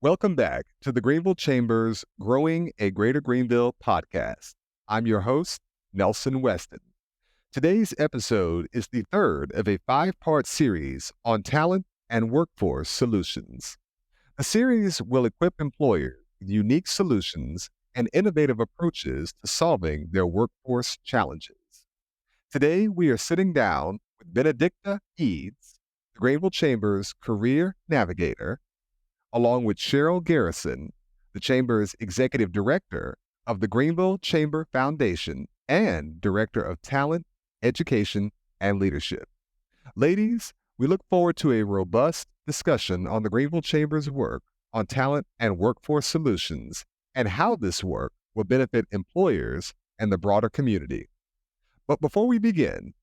Welcome back to the Greenville Chamber's Growing a Greater Greenville podcast. I'm your host, Nelson Weston. Today's episode is the third of a 5-part series on talent and workforce solutions. The series will equip employers with unique solutions and innovative approaches to solving their workforce challenges. Today, we are sitting down with Benedicte Eades, the Greenville Chamber's Career Navigator, along with Cheryl Garrison, the Chamber's Executive Director of the Greenville Chamber Foundation and Director of Talent, Education, and Leadership. Ladies, we look forward to a robust discussion on the Greenville Chamber's work on talent and workforce solutions and how this work will benefit employers and the broader community. But before we begin,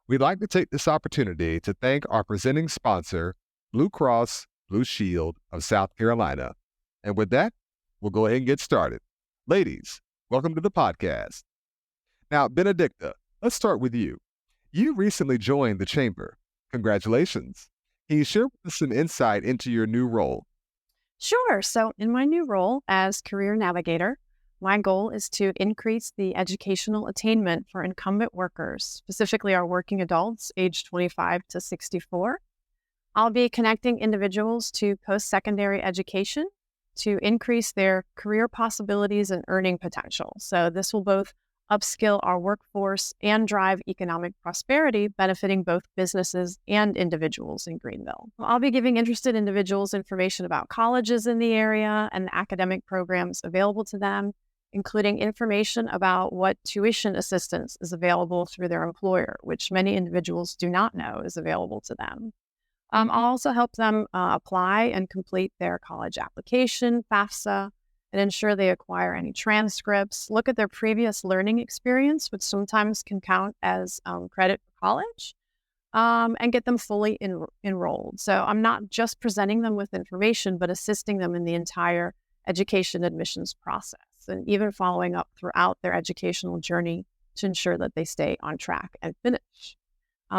we'd like to take this opportunity to thank our presenting sponsor, Blue Cross Blue Shield of South Carolina. And with that, we'll go ahead and get started. Ladies, welcome to the podcast. Now, Benedicte, let's start with you. You recently joined the Chamber. Congratulations. Can you share with us some insight into your new role? Sure. So in my new role as Career Navigator, my goal is to increase the educational attainment for incumbent workers, specifically our working adults aged 25 to 64. I'll be connecting individuals to post-secondary education to increase their career possibilities and earning potential. So this will both upskill our workforce and drive economic prosperity, benefiting both businesses and individuals in Greenville. I'll be giving interested individuals information about colleges in the area and the academic programs available to them, including information about what tuition assistance is available through their employer, which many individuals do not know is available to them. I'll also help them apply and complete their college application, FAFSA, and ensure they acquire any transcripts, look at their previous learning experience, which sometimes can count as credit for college, and get them fully enrolled. So I'm not just presenting them with information, but assisting them in the entire education admissions process, and even following up throughout their educational journey to ensure that they stay on track and finish.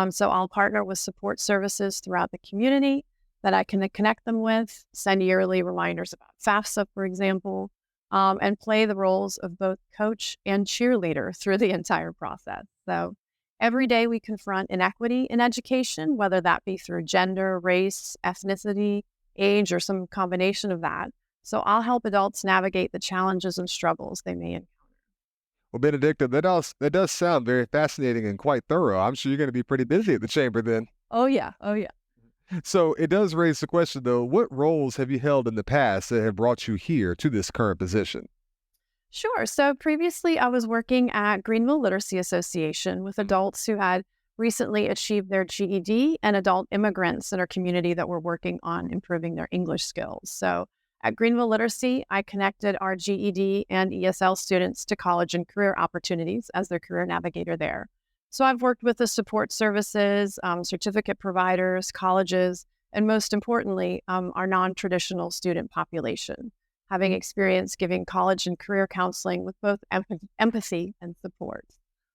So I'll partner with support services throughout the community that I can connect them with, send yearly reminders about FAFSA, for example, and play the roles of both coach and cheerleader through the entire process. So every day we confront inequity in education, whether that be through gender, race, ethnicity, age, or some combination of that. So I'll help adults navigate the challenges and struggles they may encounter. Well, Benedicte, that does sound very fascinating and quite thorough. I'm sure you're going to be pretty busy at the Chamber then. Oh, yeah. So it does raise the question, though, what roles have you held in the past that have brought you here to this current position? Sure. So previously I was working at Greenville Literacy Association with adults who had recently achieved their GED and adult immigrants in our community that were working on improving their English skills. So at Greenville Literacy, I connected our GED and ESL students to college and career opportunities as their career navigator there. So I've worked with the support services, certificate providers, colleges, and most importantly, our non-traditional student population, having experience giving college and career counseling with both empathy and support.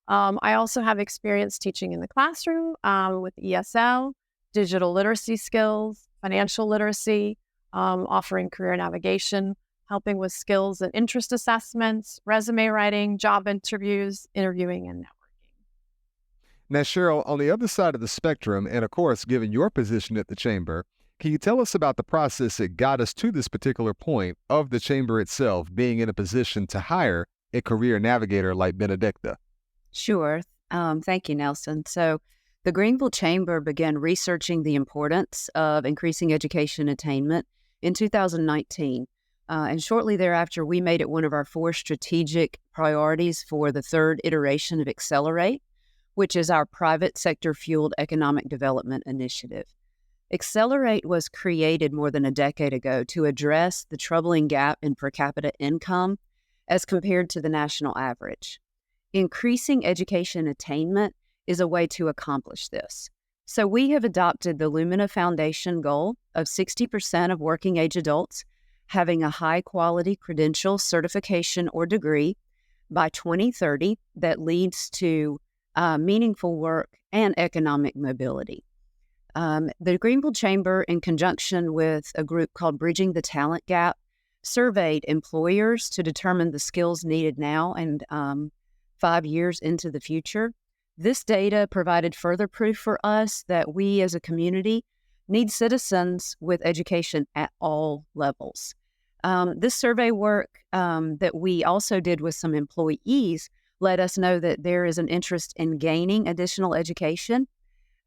I also have experience teaching in the classroom with ESL, digital literacy skills, financial literacy, offering career navigation, helping with skills and interest assessments, resume writing, job interviews, interviewing, and networking. Now, Cheryl, on the other side of the spectrum, and of course, given your position at the Chamber, can you tell us about the process that got us to this particular point of the Chamber itself being in a position to hire a career navigator like Benedicte? Sure. Thank you, Nelson. So the Greenville Chamber began researching the importance of increasing education attainment in 2019. And shortly thereafter, we made it one of our 4 strategic priorities for the 3rd iteration of Accelerate, which is our private sector-fueled economic development initiative. Accelerate was created more than a decade ago to address the troubling gap in per capita income as compared to the national average. Increasing education attainment is a way to accomplish this. So we have adopted the Lumina Foundation goal of 60% of working-age adults having a high-quality credential, certification, or degree by 2030 that leads to meaningful work and economic mobility. The Greenville Chamber, in conjunction with a group called Bridging the Talent Gap, surveyed employers to determine the skills needed now and 5 years into the future. This data provided further proof for us that we as a community need citizens with education at all levels. This survey work that we also did with some employees let us know that there is an interest in gaining additional education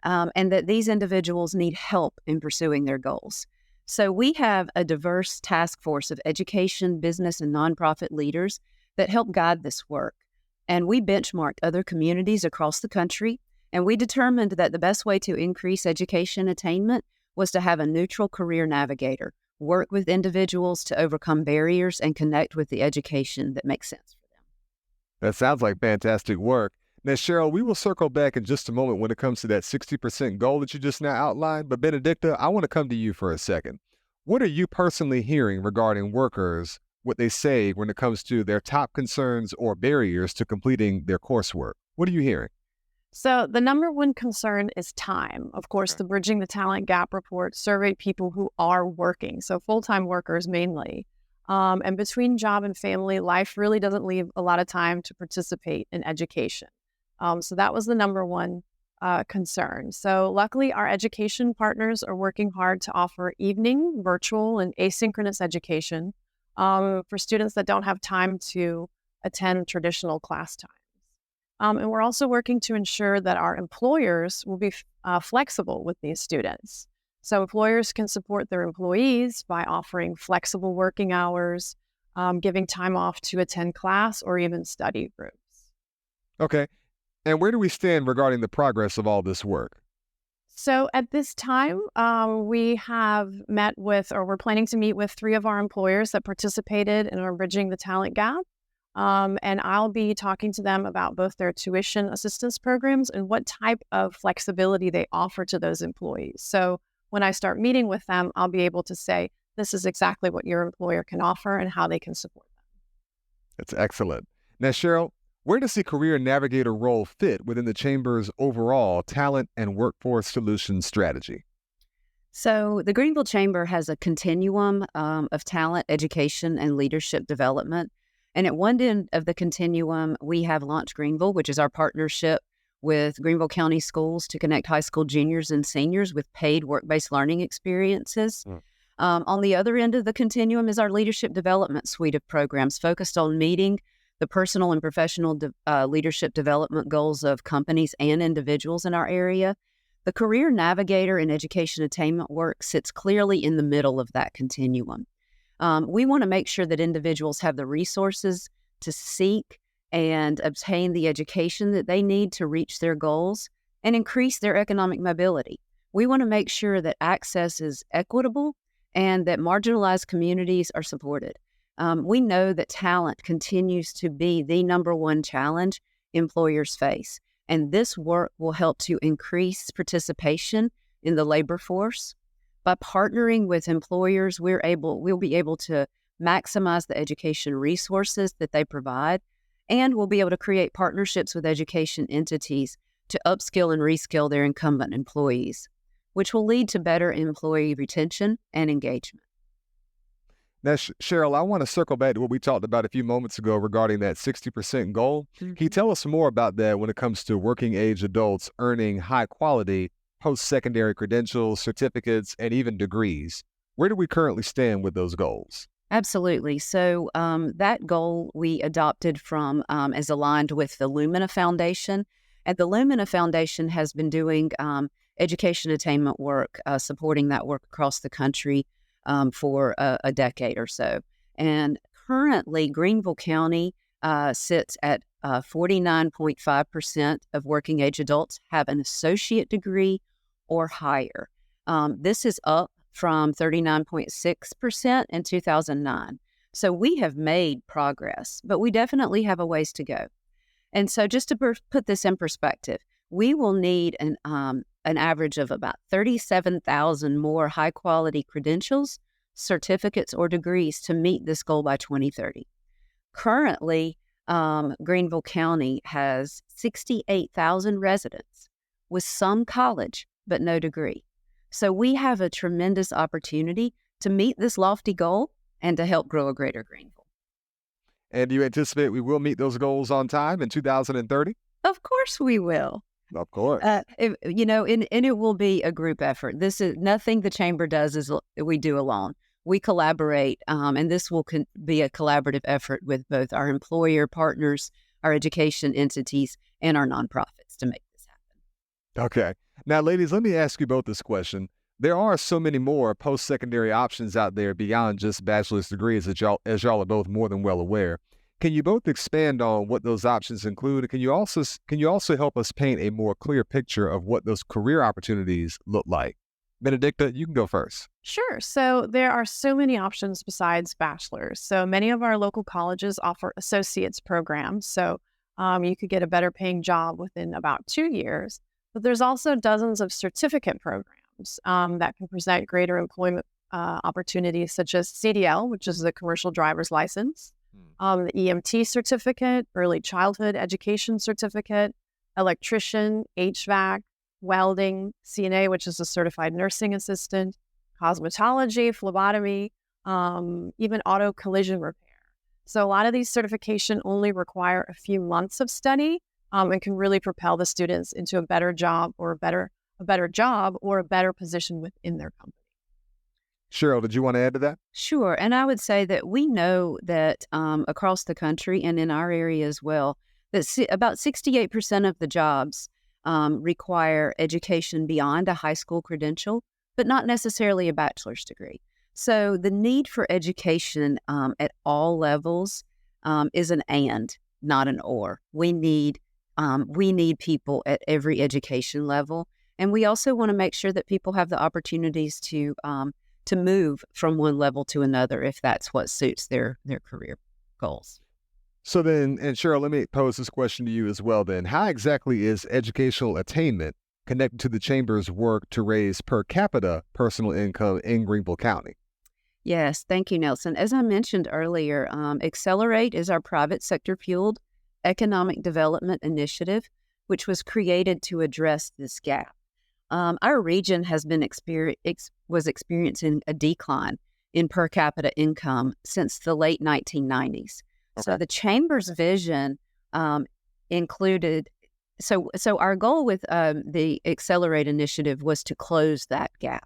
and that these individuals need help in pursuing their goals. So we have a diverse task force of education, business, and nonprofit leaders that help guide this work. And we benchmarked other communities across the country, and we determined that the best way to increase education attainment was to have a neutral career navigator, work with individuals to overcome barriers and connect with the education that makes sense for them. That sounds like fantastic work. Now, Cheryl, we will circle back in just a moment when it comes to that 60% goal that you just now outlined. But Benedicte, I want to come to you for a second. What are you personally hearing regarding workers, what they say when it comes to their top concerns or barriers to completing their coursework? What are you hearing? So the number one concern is time. Of course, the Bridging the Talent Gap report surveyed people who are working, so full-time workers mainly. And between job and family, life really doesn't leave a lot of time to participate in education. So that was the number one concern. So luckily, our education partners are working hard to offer evening, virtual, and asynchronous education for students that don't have time to attend traditional class times. And we're also working to ensure that our employers will be flexible with these students. So employers can support their employees by offering flexible working hours, giving time off to attend class or even study groups. Okay. And where do we stand regarding the progress of all this work? So at this time, we have met with, or we're planning to meet with 3 of our employers that participated in our Bridging the Talent Gap. And I'll be talking to them about both their tuition assistance programs and what type of flexibility they offer to those employees. So when I start meeting with them, I'll be able to say, this is exactly what your employer can offer and how they can support them. That's excellent. Now, Cheryl, where does the Career Navigator role fit within the Chamber's overall talent and workforce solutions strategy? So the Greenville Chamber has a continuum of talent, education, and leadership development. And at one end of the continuum, we have Launch Greenville, which is our partnership with Greenville County Schools to connect high school juniors and seniors with paid work-based learning experiences. On the other end of the continuum is our leadership development suite of programs focused on meeting the personal and professional leadership development goals of companies and individuals in our area. The Career Navigator and Education Attainment work sits clearly in the middle of that continuum. We want to make sure that individuals have the resources to seek and obtain the education that they need to reach their goals and increase their economic mobility. We want to make sure that access is equitable and that marginalized communities are supported. We know that talent continues to be the number one challenge employers face, and this work will help to increase participation in the labor force. By partnering with employers, we'll be able to maximize the education resources that they provide, and we'll be able to create partnerships with education entities to upskill and reskill their incumbent employees, which will lead to better employee retention and engagement. Now, Cheryl, I want to circle back to what we talked about a few moments ago regarding that 60% goal. Can you tell us more about that when it comes to working age adults earning high quality post-secondary credentials, certificates, and even degrees? Where do we currently stand with those goals? Absolutely. So that goal we adopted from as aligned with the Lumina Foundation. And the Lumina Foundation has been doing education attainment work, supporting that work across the country for a decade or so. And currently, Greenville County sits at 49.5% of working age adults have an associate degree or higher. This is up from 39.6% in 2009. So we have made progress, but we definitely have a ways to go. And so just to put this in perspective, we will need an average of about 37,000 more high-quality credentials, certificates, or degrees to meet this goal by 2030. Currently, Greenville County has 68,000 residents with some college but no degree. So we have a tremendous opportunity to meet this lofty goal and to help grow a greater Greenville. And do you anticipate we will meet those goals on time in 2030? Of course we will. Of course. And it will be a group effort. This is nothing the chamber does is we do alone. We collaborate, and this will be a collaborative effort with both our employer partners, our education entities, and our nonprofits to make this happen. Okay. Now, ladies, let me ask you both this question. There are so many more post-secondary options out there beyond just bachelor's degrees, as y'all are both more than well aware. Can you both expand on what those options include? Can you also help us paint a more clear picture of what those career opportunities look like? Benedicte, you can go first. Sure. So there are so many options besides bachelor's. So many of our local colleges offer associate's programs. So you could get a better paying job within about 2 years. But there's also dozens of certificate programs that can present greater employment opportunities, such as CDL, which is the commercial driver's license, the EMT certificate, early childhood education certificate, electrician, HVAC, welding, CNA, which is a certified nursing assistant, cosmetology, phlebotomy, even auto collision repair. So a lot of these certification only require a few months of study and can really propel the students into a better job or a better position within their company. Cheryl, did you want to add to that? Sure. And I would say that we know that across the country and in our area as well, that about 68% of the jobs require education beyond a high school credential, but not necessarily a bachelor's degree. So the need for education at all levels is an and, not an or. We need people at every education level. And we also want to make sure that people have the opportunities to move from one level to another if that's what suits their career goals. So then, and Cheryl, let me pose this question to you as well then. How exactly is educational attainment connected to the Chamber's work to raise per capita personal income in Greenville County? Yes, thank you, Nelson. As I mentioned earlier, Accelerate is our private sector-fueled economic development initiative, which was created to address this gap. Our region has been experiencing a decline in per capita income since the late 1990s. Okay. So the Chamber's vision included, so our goal with the Accelerate initiative was to close that gap.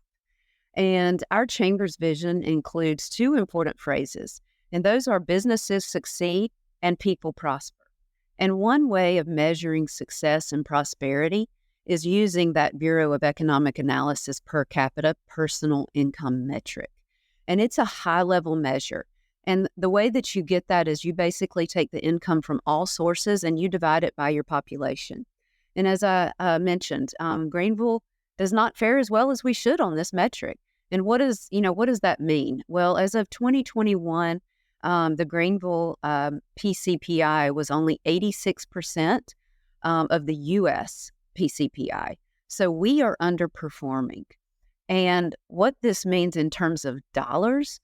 And our Chamber's vision includes two important phrases, and those are businesses succeed and people prosper. And one way of measuring success and prosperity is using that Bureau of Economic Analysis per capita personal income metric. And it's a high-level measure. And the way that you get that is you basically take the income from all sources and you divide it by your population. And as I mentioned, Greenville does not fare as well as we should on this metric. And what does that mean? Well, as of 2021, the Greenville PCPI was only 86% of the U.S. PCPI. So we are underperforming. And what this means in terms of dollars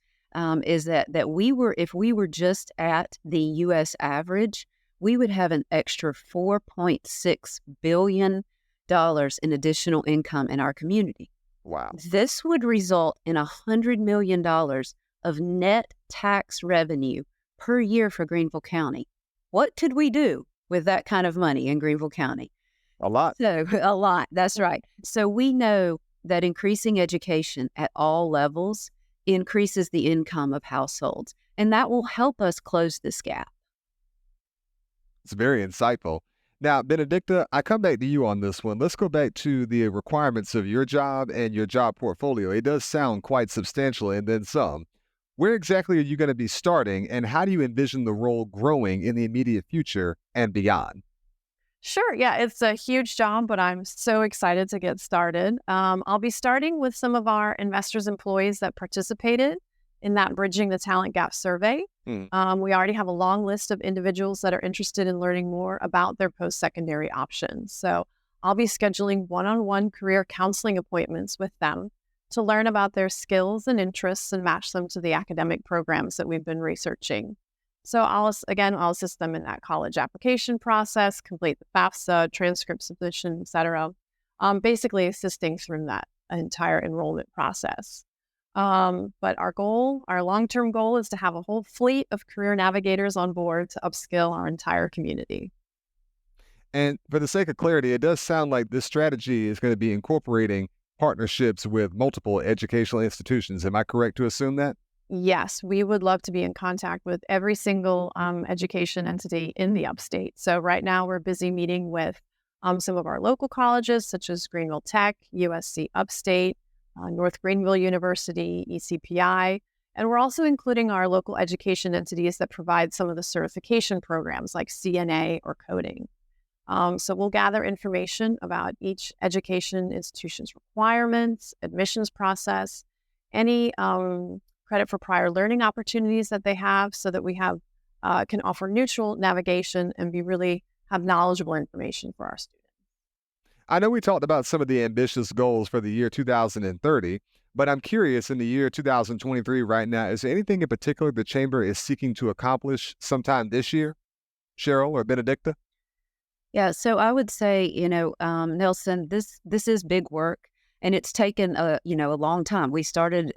is that if we were just at the U.S. average, we would have an extra $4.6 billion in additional income in our community. Wow. This would result in $100 million of net tax revenue per year for Greenville County. What could we do with that kind of money in Greenville County? A lot. So a lot. That's right. So we know that increasing education at all levels increases the income of households, and that will help us close this gap. It's very insightful. Now, Benedicte, I come back to you on this one. Let's go back to the requirements of your job and your job portfolio. It does sound quite substantial and then some. Where exactly are you going to be starting, and how do you envision the role growing in the immediate future and beyond? Sure. Yeah, it's a huge job, but I'm so excited to get started. I'll be starting with some of our investors' employees that participated in that Bridging the Talent Gap survey. We already have a long list of individuals that are interested in learning more about their post-secondary options. So I'll be scheduling one-on-one career counseling appointments with them to learn about their skills and interests and match them to the academic programs that we've been researching. So I'll assist them in that college application process, complete the FAFSA, transcript submission, et cetera. Basically assisting through that an entire enrollment process. But our long-term goal is to have a whole fleet of career navigators on board to upskill our entire community. And for the sake of clarity, it does sound like this strategy is going to be incorporating partnerships with multiple educational institutions. Am I correct to assume that? Yes, we would love to be in contact with every single education entity in the upstate. So right now we're busy meeting with some of our local colleges, such as Greenville Tech, USC Upstate, North Greenville University, ECPI, and we're also including our local education entities that provide some of the certification programs like CNA or coding. So we'll gather information about each education institution's requirements, admissions process, any credit for prior learning opportunities that they have, so that we can offer neutral navigation and have knowledgeable information for our students. I know we talked about some of the ambitious goals for the year 2030, but I'm curious, in the year 2023 right now, is there anything in particular the Chamber is seeking to accomplish sometime this year? Cheryl or Benedicte? Yeah, so I would say, Nelson, this is big work, and it's taken a long time. We started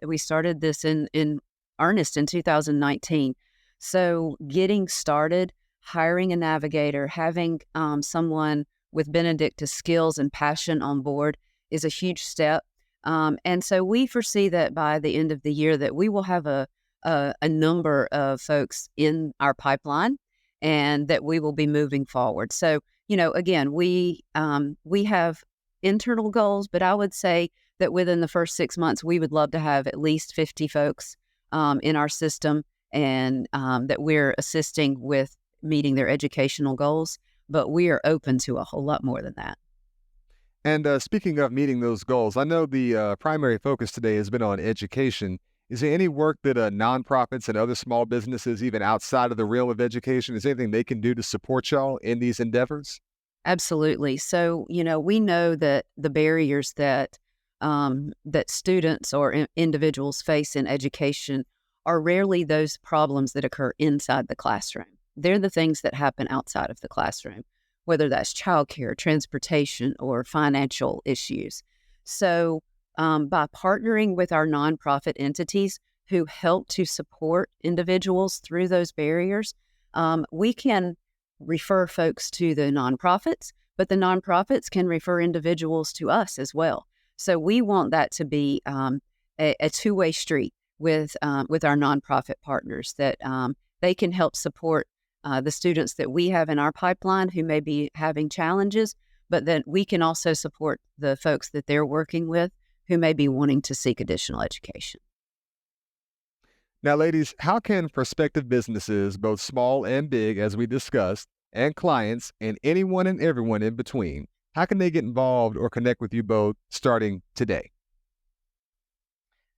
this in earnest in 2019. So getting started, hiring a navigator, having someone with Benedicte's skills and passion on board is a huge step. And so we foresee that by the end of the year that we will have a number of folks in our pipeline, and that we will be moving forward. So, again, we have internal goals, but I would say that within the first 6 months, we would love to have at least 50 folks in our system, and that we're assisting with meeting their educational goals. But we are open to a whole lot more than that. And speaking of meeting those goals, I know the primary focus today has been on education. Is there any work that nonprofits and other small businesses, even outside of the realm of education, is there anything they can do to support y'all in these endeavors? Absolutely. So, we know that the barriers that students or individuals face in education are rarely those problems that occur inside the classroom. They're the things that happen outside of the classroom, whether that's childcare, transportation, or financial issues. So by partnering with our nonprofit entities who help to support individuals through those barriers, we can refer folks to the nonprofits, but the nonprofits can refer individuals to us as well. So we want that to be a two-way street with our nonprofit partners, that they can help support the students that we have in our pipeline who may be having challenges, but then we can also support the folks that they're working with who may be wanting to seek additional education. Now, ladies, how can prospective businesses, both small and big, as we discussed, and clients, and anyone and everyone in between, how can they get involved or connect with you both starting today?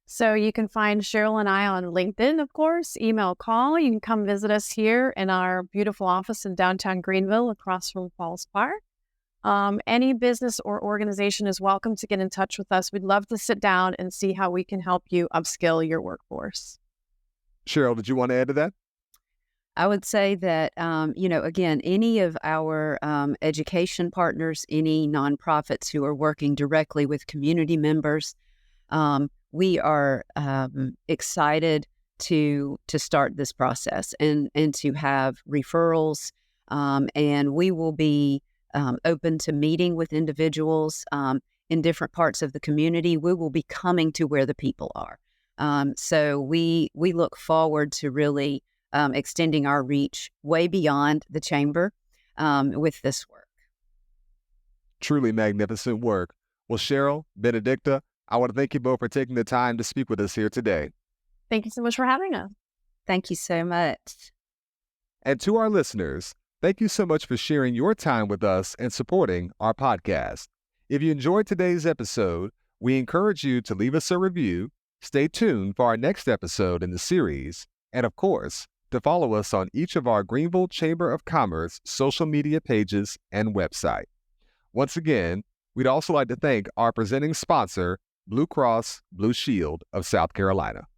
So you can find Cheryl and I on LinkedIn, of course, email, call. You can come visit us here in our beautiful office in downtown Greenville across from Falls Park. Any business or organization is welcome to get in touch with us. We'd love to sit down and see how we can help you upskill your workforce. Cheryl, did you want to add to that? I would say that, again, any of our education partners, any nonprofits who are working directly with community members, we are excited to start this process and to have referrals, and we will be open to meeting with individuals in different parts of the community. We will be coming to where the people are. So we look forward to really extending our reach way beyond the chamber with this work. Truly magnificent work. Well, Cheryl, Benedicte, I want to thank you both for taking the time to speak with us here today. Thank you so much for having us. Thank you so much. And to our listeners, thank you so much for sharing your time with us and supporting our podcast. If you enjoyed today's episode, we encourage you to leave us a review, stay tuned for our next episode in the series, and of course, to follow us on each of our Greenville Chamber of Commerce social media pages and website. Once again, we'd also like to thank our presenting sponsor, Blue Cross Blue Shield of South Carolina.